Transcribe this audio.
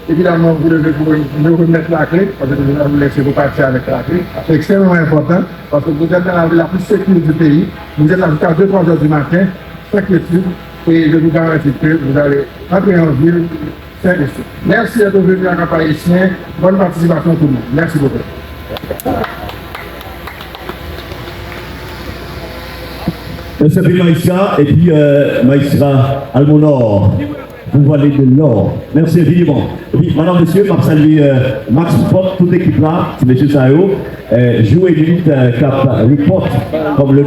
Évidemment, vous devez nous remettre la clé, parce que vous allez laisser vous partir avec la clé. C'est extrêmement important, parce que vous êtes dans la ville la plus sécure du pays. Vous êtes là jusqu'à 2-3 heures du matin, sans inquiétude, et je vous garantis que vous allez entrer en ville. Merci d'être venu à Cap Haïtien. Bonne participation tout le monde. Merci beaucoup. Monsieur Maïsra et puis Maïsra Almonor. Vous voyez de l'or. Merci infiniment. Et puis, madame, monsieur, je salue Max Sport, toute l'équipe là, c'est monsieur Sayo. Jouer limite cap report comme le